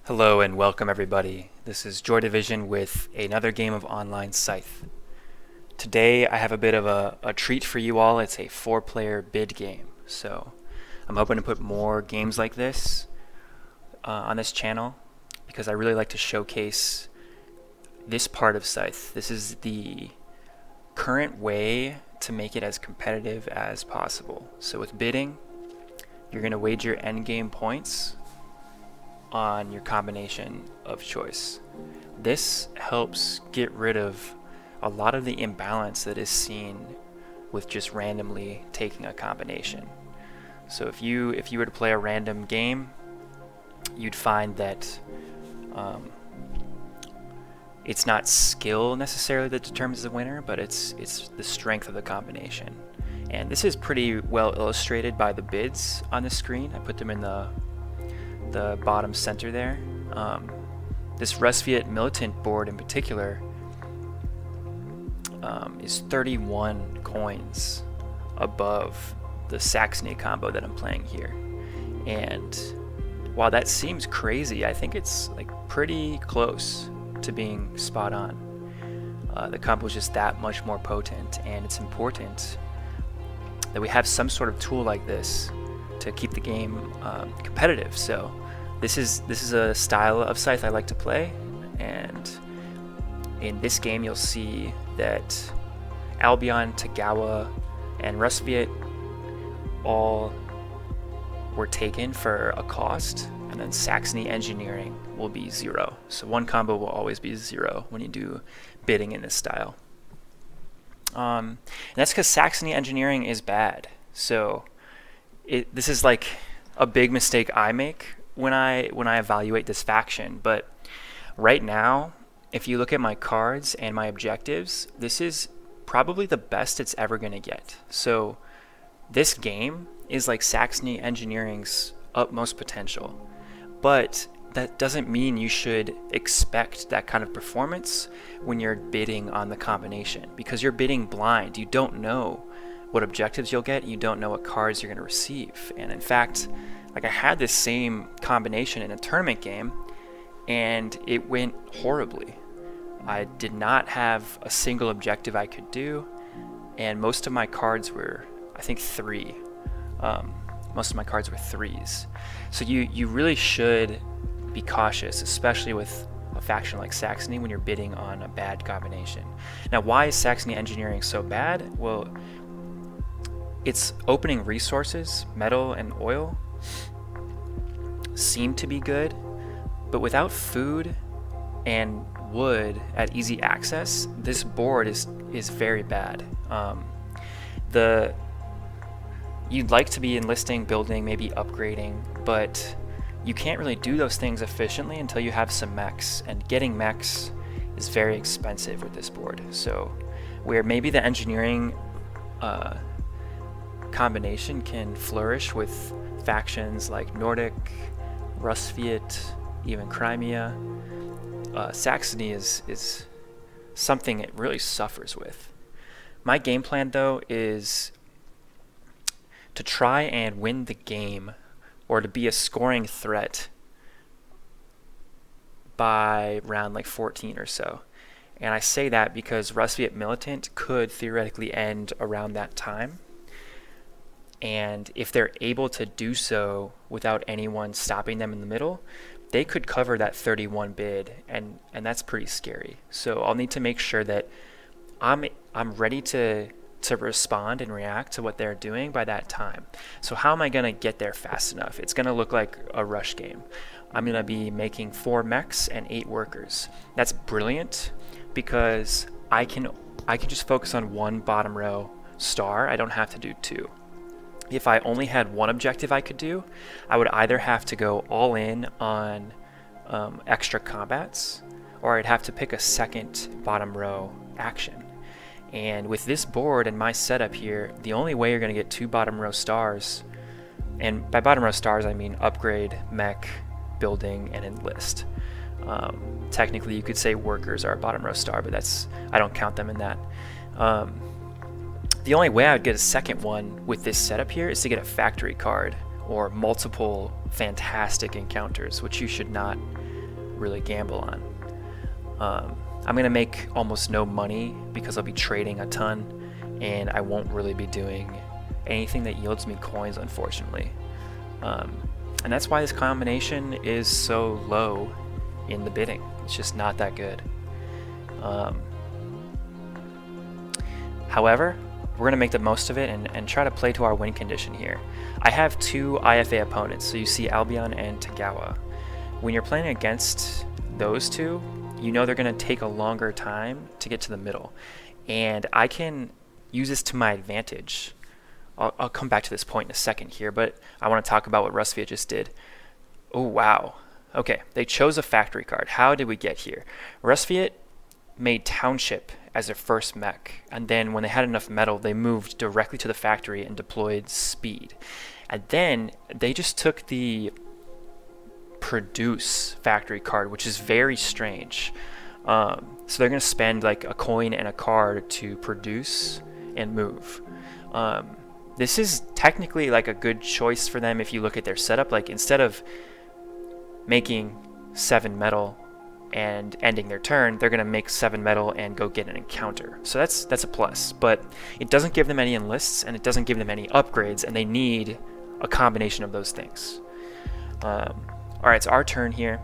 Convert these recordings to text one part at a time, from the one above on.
Hello and welcome everybody. This is Joy Division with another game of online Scythe. Today I have a bit of a treat for you all. It's a 4-player bid game. So I'm hoping to put more games like this on this channel because I really like to showcase this part of Scythe. This is the current way to make it as competitive as possible. So with bidding, you're going to wager endgame points on your combination of choice. This helps get rid of a lot of the imbalance that is seen with just randomly taking a combination. So if you were to play a random game, you'd find that it's not skill necessarily that determines the winner, but it's the strength of the combination. And this is pretty well illustrated by the bids on the screen. I put them in the bottom center there. This Scythe Militant board in particular is 31 coins above the Saxony combo that I'm playing here. And while that seems crazy, I think it's like pretty close to being spot on. The combo is just that much more potent, and it's important that we have some sort of tool like this to keep the game competitive. So this is a style of Scythe I like to play, and in this game you'll see that Albion, Togawa, and Scythe all were taken for a cost, and then Saxony Engineering will be 0. So one combo will always be 0 when you do bidding in this style. And that's because Saxony Engineering is bad. So this is like a big mistake I make when I evaluate this faction. But right now, if you look at my cards and my objectives, this is probably the best it's ever going to get. So this game is like Saxony Engineering's utmost potential. But that doesn't mean you should expect that kind of performance when you're bidding on the combination, because you're bidding blind. You don't know what objectives you'll get, you don't know what cards you're going to receive. And in fact, like, I had this same combination in a tournament game and it went horribly. I did not have a single objective I could do, and most of my cards were, I think, 3. Most of my cards were 3s. So you really should be cautious, especially with a faction like Saxony when you're bidding on a bad combination. Now, why is Saxony Engineering so bad? Well, its opening resources, metal and oil, seem to be good, but without food and wood at easy access, this board is very bad. You'd like to be enlisting, building, maybe upgrading, but you can't really do those things efficiently until you have some mechs, and getting mechs is very expensive with this board. So where maybe the engineering combination can flourish with factions like Nordic, Scythe, even Crimea, Saxony is something it really suffers with. My game plan, though, is to try and win the game, or to be a scoring threat by round like 14 or so. And I say that because Scythe Militant could theoretically end around that time. And if they're able to do so without anyone stopping them in the middle, they could cover that 31 bid, and that's pretty scary. So I'll need to make sure that I'm ready to respond and react to what they're doing by that time. So how am I going to get there fast enough? It's going to look like a rush game. I'm going to be making 4 mechs and 8 workers. That's brilliant because I can just focus on one bottom row star. I don't have to do 2. If I only had one objective I could do, I would either have to go all in on extra combats, or I'd have to pick a second bottom row action. And with this board and my setup here, the only way you're going to get 2 bottom row stars, and by bottom row stars I mean upgrade, mech, building, and enlist. Technically you could say workers are a bottom row star, but I don't count them in that. The only way I would get a second one with this setup here is to get a factory card or multiple fantastic encounters, which you should not really gamble on. I'm going to make almost no money because I'll be trading a ton, and I won't really be doing anything that yields me coins, unfortunately. And that's why this combination is so low in the bidding. It's just not that good. However, we're going to make the most of it and try to play to our win condition here. I have two IFA opponents, so you see Albion and Togawa. When you're playing against those two, you know they're going to take a longer time to get to the middle. And I can use this to my advantage. I'll come back to this point in a second here, but I want to talk about what Rustviet just did. Oh, wow. Okay, they chose a factory card. How did we get here? Rustviet made Township as their first mech, and then when they had enough metal, they moved directly to the factory and deployed Speed. And then they just took the Produce factory card, which is very strange. So they're going to spend like a coin and a card to produce and move. This is technically like a good choice for them if you look at their setup. Like instead of making 7 metal and ending their turn, they're going to make 7 metal and go get an encounter. So that's a plus, but it doesn't give them any enlists and it doesn't give them any upgrades, and they need a combination of those things. Alright, it's our turn here.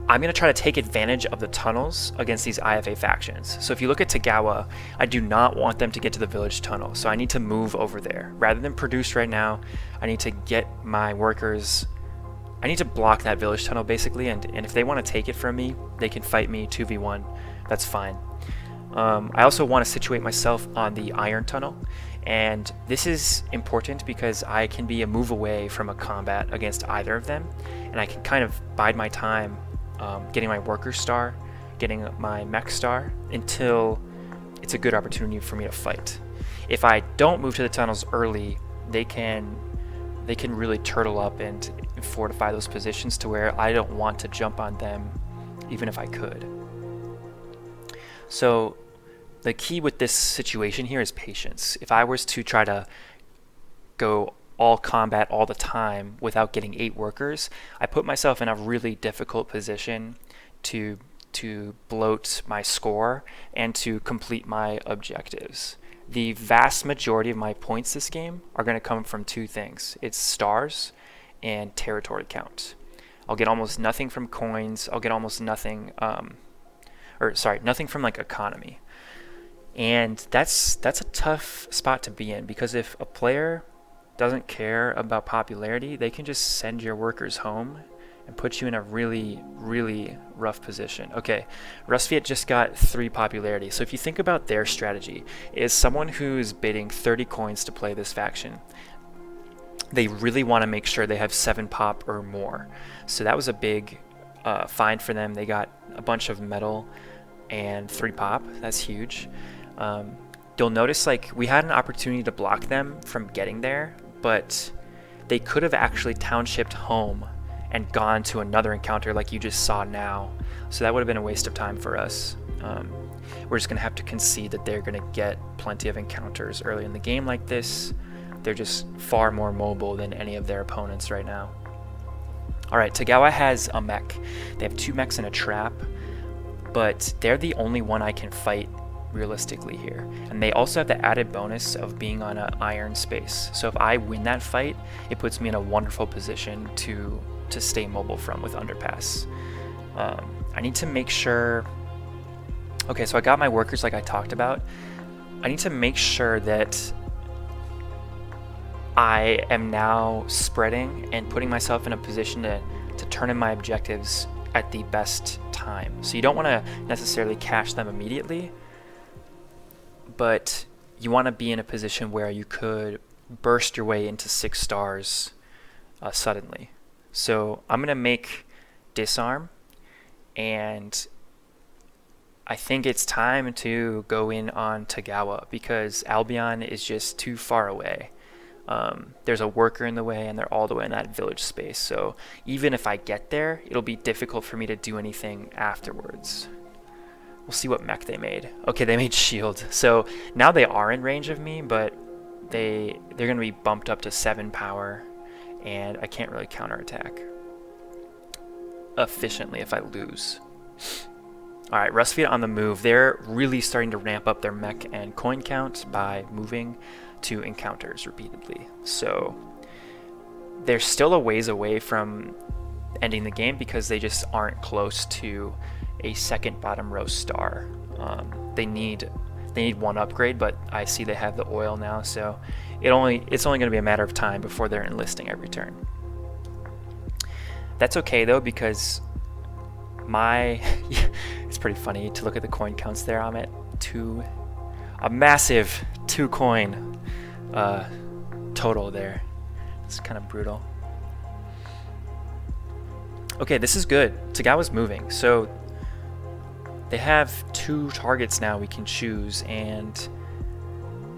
I'm going to try to take advantage of the tunnels against these IFA factions. So if you look at Togawa, I do not want them to get to the village tunnel, so I need to move over there. Rather than produce right now, I need to get my workers... I need to block that village tunnel, basically, and if they want to take it from me, they can fight me 2v1. That's fine. I also want to situate myself on the iron tunnel, and this is important because I can be a move away from a combat against either of them, and I can kind of bide my time getting my worker star, getting my mech star, until it's a good opportunity for me to fight. If I don't move to the tunnels early, they can really turtle up and fortify those positions to where I don't want to jump on them even if I could. So the key with this situation here is patience. If I was to try to go all combat all the time without getting 8 workers, I put myself in a really difficult position to bloat my score and to complete my objectives. The vast majority of my points this game are going to come from 2 things. It's stars and territory count. I'll get almost nothing from coins. I'll get almost nothing, nothing from like economy. And that's a tough spot to be in, because if a player doesn't care about popularity, they can just send your workers home and put you in a really, really rough position. Okay, Rustviet just got 3 popularity. So if you think about their strategy, is someone who's bidding 30 coins to play this faction, they really want to make sure they have 7 pop or more. So that was a big find for them. They got a bunch of metal and 3 pop. That's huge. You'll notice like we had an opportunity to block them from getting there, but they could have actually townshipped home and gone to another encounter like you just saw now. So that would have been a waste of time for us. We're just going to have to concede that they're going to get plenty of encounters early in the game like this. They're just far more mobile than any of their opponents right now. Alright, Togawa has a mech. They have 2 mechs and a trap, but they're the only one I can fight realistically here. And they also have the added bonus of being on an iron space. So if I win that fight, it puts me in a wonderful position to stay mobile from with underpass. I need to make sure... Okay, so I got my workers like I talked about. I need to make sure that I am now spreading and putting myself in a position to turn in my objectives at the best time. So you don't want to necessarily cash them immediately, but you want to be in a position where you could burst your way into 6 stars suddenly. So I'm going to make disarm, and I think it's time to go in on Togawa because Albion is just too far away. There's a worker in the way, and they're all the way in that village space. So even if I get there, it'll be difficult for me to do anything afterwards. We'll see what mech they made. Okay, they made shield. So now they are in range of me, but they're going to be bumped up to 7 power, and I can't really counterattack. efficiently if I lose. Alright, Rustfield on the move. They're really starting to ramp up their mech and coin count by moving to encounters repeatedly. So they're still a ways away from ending the game because they just aren't close to a second bottom row star. They need one upgrade, but I see they have the oil now, so it's only going to be a matter of time before they're enlisting every turn. That's okay though, because it's pretty funny to look at the coin counts there. I'm at a massive 2 coin total there. It's kind of brutal. Okay, this is good. Togawa's moving, so they have 2 targets now we can choose, and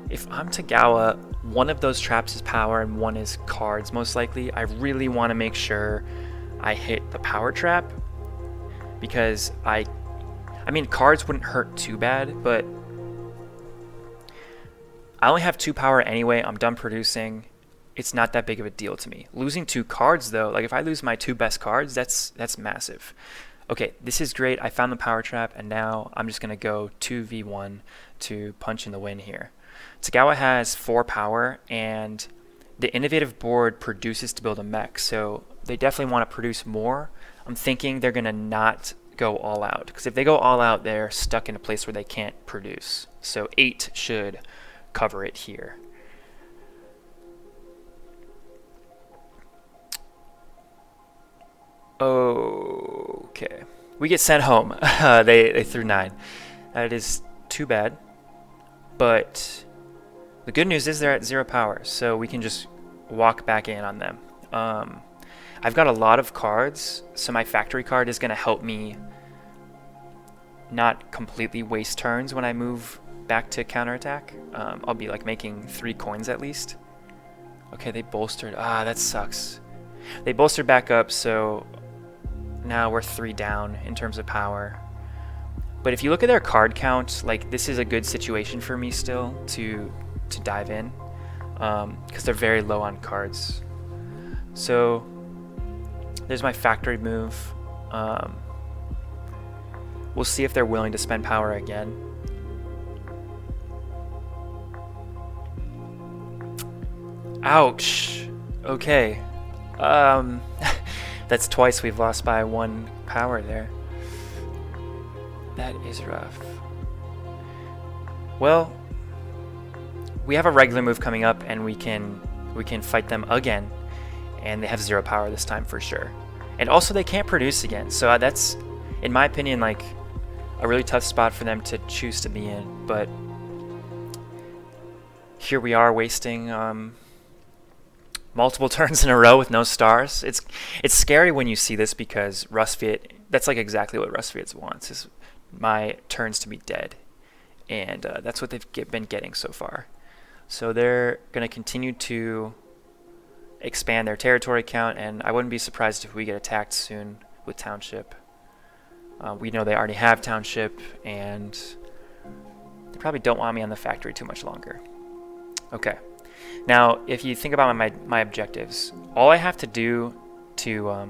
if I'm Togawa, one of those traps is power and one is cards most likely. I really want to make sure I hit the power trap, because I mean, cards wouldn't hurt too bad, but I only have 2 power anyway. I'm done producing. It's not that big of a deal to me. Losing 2 cards though, like if I lose my 2 best cards, that's massive. Okay, this is great. I found the power trap, and now I'm just gonna go 2v1 to punch in the win here. Togawa has 4 power, and the innovative board produces to build a mech, so they definitely want to produce more. I'm thinking they're gonna not go all out, because if they go all out, they're stuck in a place where they can't produce. So 8 should cover it here. Okay, we get sent home. They threw 9. That is too bad, but the good news is they're at 0 power, so we can just walk back in on them. I've got a lot of cards, so my factory card is going to help me not completely waste turns when I move back to counterattack. I'll be like making 3 coins at least. Okay, they bolstered. That sucks. They bolstered back up, so now we're 3 down in terms of power. But if you look at their card count, like this is a good situation for me still to dive in, because they're very low on cards. So there's my factory move. We'll see if they're willing to spend power again. Ouch. Okay. That's twice we've lost by 1 power there. That is rough. Well, we have a regular move coming up, and we can fight them again, and they have 0 power this time for sure. And also they can't produce again, so that's, in my opinion, like a really tough spot for them to choose to be in. But here we are wasting multiple turns in a row with no stars. It's scary when you see this, because Rustfield, that's like exactly what Rustfield wants, is my turns to be dead, and that's what they've been getting so far. So they're going to continue to expand their territory count, and I wouldn't be surprised if we get attacked soon with Township. We know they already have Township, and they probably don't want me on the factory too much longer. Okay. Now, if you think about my objectives, all I have to do to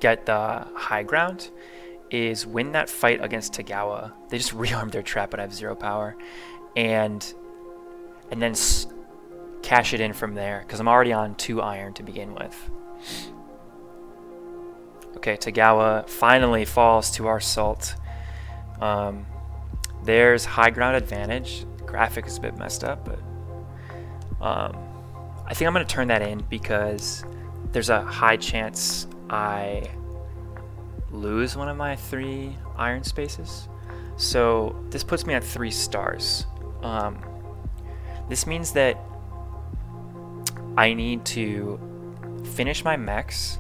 get the high ground is win that fight against Togawa. They just rearmed their trap, but I have 0 power, and then cash it in from there, because I'm already on 2 iron to begin with. Okay, Togawa finally falls to our assault. There's high ground advantage. The graphic is a bit messed up, but I think I'm going to turn that in, because there's a high chance I lose one of my 3 iron spaces. So this puts me at 3 stars. This means that I need to finish my mechs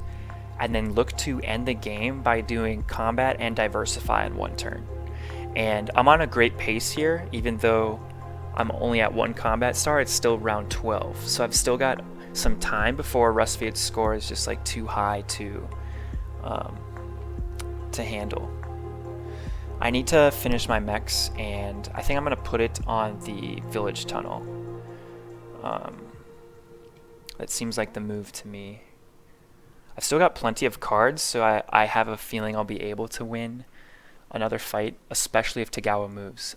and then look to end the game by doing combat and diversify in 1 turn. And I'm on a great pace here, even though I'm only at 1 combat star. It's still round 12, so I've still got some time before Rustfield's score is just like too high to handle. I need to finish my mechs, and I think I'm going to put it on the village tunnel. That seems like the move to me. I've still got plenty of cards, so I have a feeling I'll be able to win another fight, especially if Togawa moves.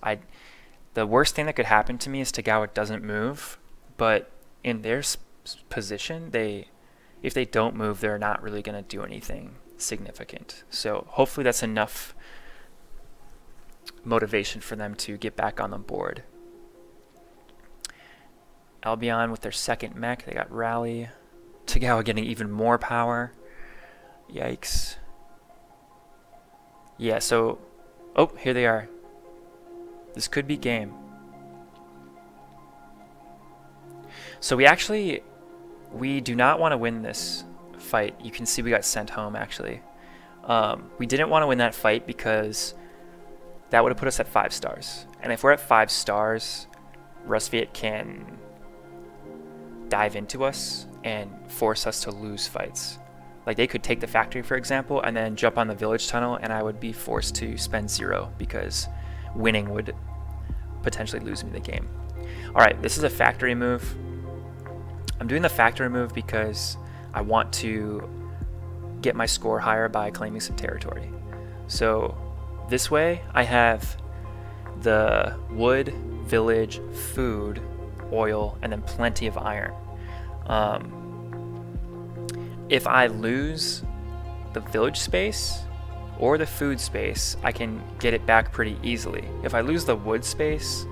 The worst thing that could happen to me is Togawa doesn't move, but in their position, if they don't move, they're not really going to do anything significant. So hopefully that's enough motivation for them to get back on the board. Albion with their second mech, they got Rally. Togawa getting even more power. Yikes. Yeah, so... Oh, here they are. This could be game. So we do not want to win this fight. You can see we got sent home, actually. We didn't want to win that fight because that would have put us at 5 stars. And if we're at 5 stars, Rustviet can dive into us and force us to lose fights. Like, they could take the factory, for example, and then jump on the village tunnel, and I would be forced to spend 0 because winning would potentially lose me the game. Alright, this is a factory move. I'm doing the factory move because I want to get my score higher by claiming some territory. So this way I have the wood, village, food, oil, and then plenty of iron. If I lose the village space or the food space, I can get it back pretty easily. If I lose the wood space,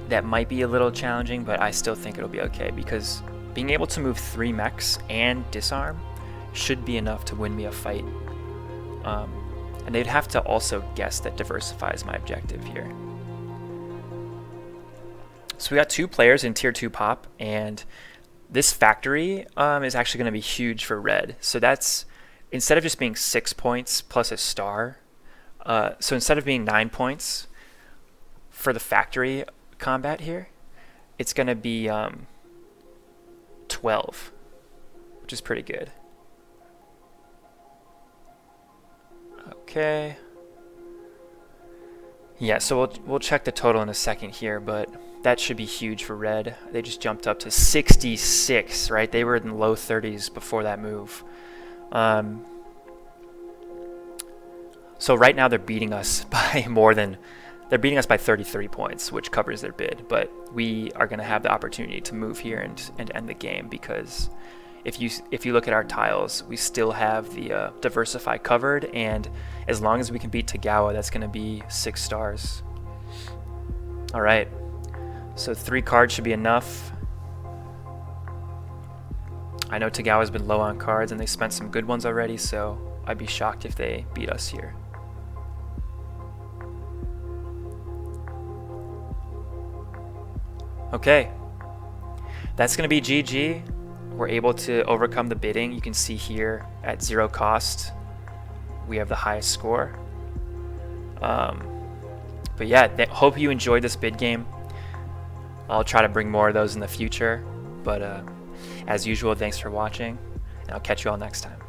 that might be a little challenging, but I still think it'll be okay because being able to move 3 mechs and disarm should be enough to win me a fight. And they'd have to also guess that diversify is my objective here. So we got 2 players in tier 2 pop, and this factory is actually going to be huge for red. So that's, instead of just being 6 points plus a star, so instead of being 9 points for the factory combat here, it's going to be 12, which is pretty good. Okay. Yeah, so we'll check the total in a second here, but that should be huge for red. They just jumped up to 66, right? They were in the low 30s before that move. So right now they're beating us by they're beating us by 33 points, which covers their bid. But we are going to have the opportunity to move here and end the game because if you look at our tiles, we still have the diversify covered, and as long as we can beat Togawa, that's going to be 6 stars. All right. So 3 cards should be enough. I know Togawa's been low on cards and they spent some good ones already, so I'd be shocked if they beat us here. Okay, that's going to be GG. We're able to overcome the bidding. You can see here at 0 cost, we have the highest score. But yeah, hope you enjoyed this bid game. I'll try to bring more of those in the future, but as usual, thanks for watching, and I'll catch you all next time.